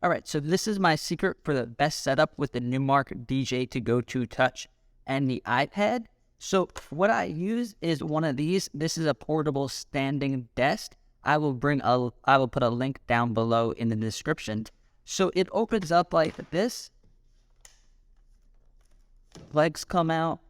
All right, so this is my secret for the best setup with the Numark DJ2GO2 Touch and the iPad. So what I use is one of these. This is a portable standing desk. I will put a link down below in the description. So it opens up like this. Legs come out.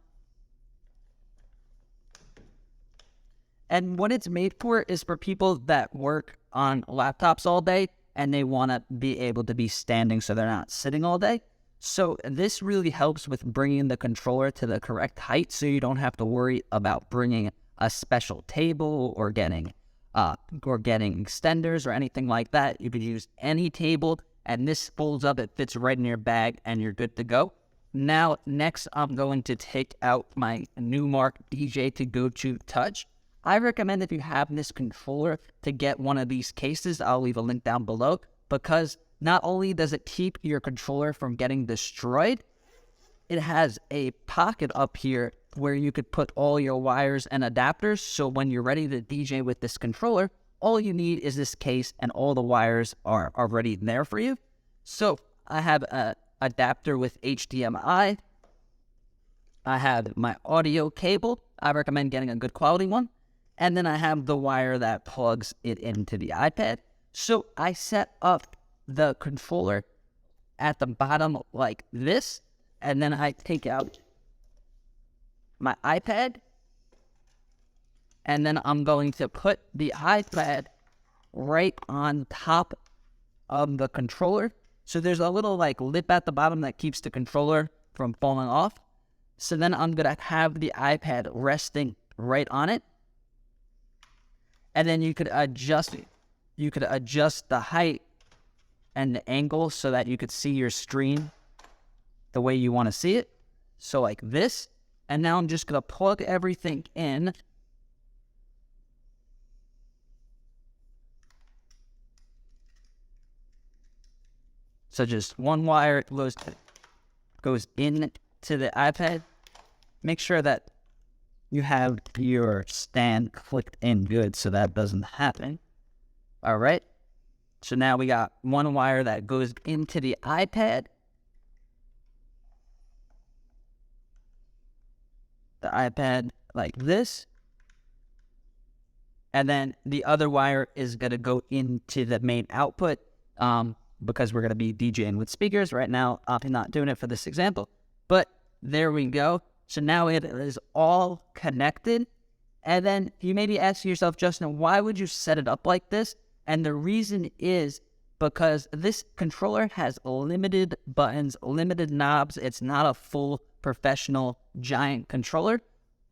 And what it's made for is for people that work on laptops all day and they want to be able to be standing so they're not sitting all day. So this really helps with bringing the controller to the correct height so you don't have to worry about bringing a special table or getting extenders or anything like that. You could use any table, and this folds up, it fits right in your bag, and you're good to go. Now, next, I'm going to take out my Numark DJ2GO2 Touch. I recommend if you have this controller to get one of these cases. I'll leave a link down below, because not only does it keep your controller from getting destroyed, it has a pocket up here where you could put all your wires and adapters. So when you're ready to DJ with this controller, all you need is this case and all the wires are already there for you. So I have an adapter with HDMI. I have my audio cable. I recommend getting a good quality one. And then I have the wire that plugs it into the iPad. So I set up the controller at the bottom like this, and then I take out my iPad, and then I'm going to put the iPad right on top of the controller. So there's a little like lip at the bottom that keeps the controller from falling off. So then I'm going to have the iPad resting right on it. And then you could adjust the height and the angle so that you could see your screen the way you want to see it. So like this. And now I'm just going to plug everything in. So just one wire goes into the iPad. Make sure that you have your stand clicked in good so that doesn't happen. All right. So now we got one wire that goes into the iPad. The iPad like this. And then the other wire is going to go into the main output because we're going to be DJing with speakers. Right now, I'm not doing it for this example. But there we go. So now it is all connected. And then you may be asking yourself, Justin, why would you set it up like this? And the reason is because this controller has limited buttons, limited knobs. It's not a full professional giant controller.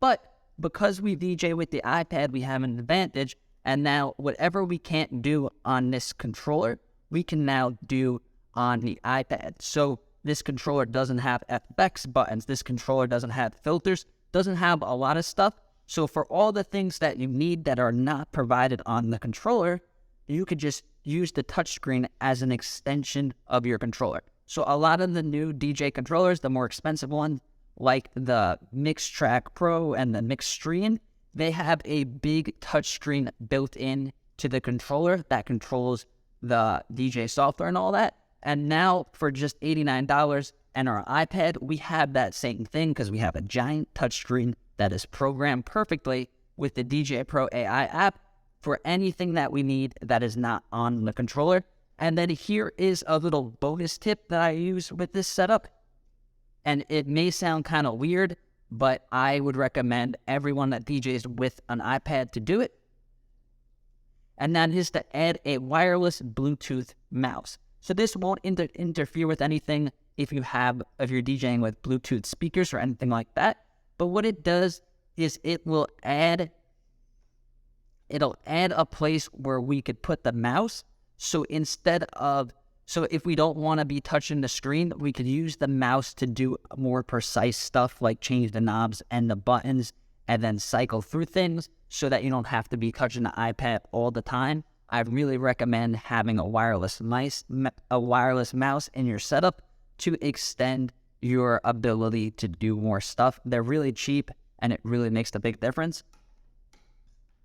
But because we DJ with the iPad, we have an advantage. And now whatever we can't do on this controller, we can now do on the iPad. So this controller doesn't have FX buttons. This controller doesn't have filters, doesn't have a lot of stuff. So for all the things that you need that are not provided on the controller, you could just use the touchscreen as an extension of your controller. So a lot of the new DJ controllers, the more expensive ones, like the MixTrack Pro and the MixStream, they have a big touchscreen built in to the controller that controls the DJ software and all that. And now for just $89 and our iPad, we have that same thing because we have a giant touchscreen that is programmed perfectly with the Djay Pro AI app for anything that we need that is not on the controller. And then here is a little bonus tip that I use with this setup. And it may sound kind of weird, but I would recommend everyone that DJs with an iPad to do it. And that is to add a wireless Bluetooth mouse. So this won't interfere with anything if you're DJing with Bluetooth speakers or anything like that. But what it does is it'll add a place where we could put the mouse. So if we don't want to be touching the screen, we could use the mouse to do more precise stuff like change the knobs and the buttons and then cycle through things so that you don't have to be touching the iPad all the time. I really recommend having a wireless mouse in your setup to extend your ability to do more stuff. They're really cheap and it really makes a big difference.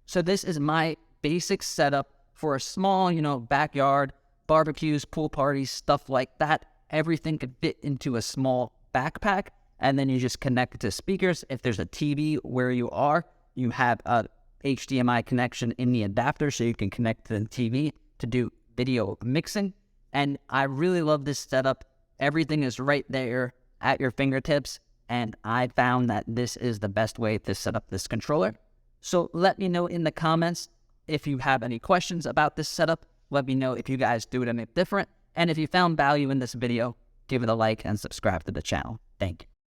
So this is my basic setup for a small, backyard barbecues, pool parties, stuff like that. Everything could fit into a small backpack, and then you just connect it to speakers. If there's a TV where you are, you have a HDMI connection in the adapter, so you can connect to the TV to do video mixing. And I really love this setup. Everything is right there at your fingertips, and I found that this is the best way to set up this controller. So let me know in the comments if you have any questions about this setup. Let me know if you guys do it any different. And if you found value in this video, give it a like and subscribe to the channel. Thank you.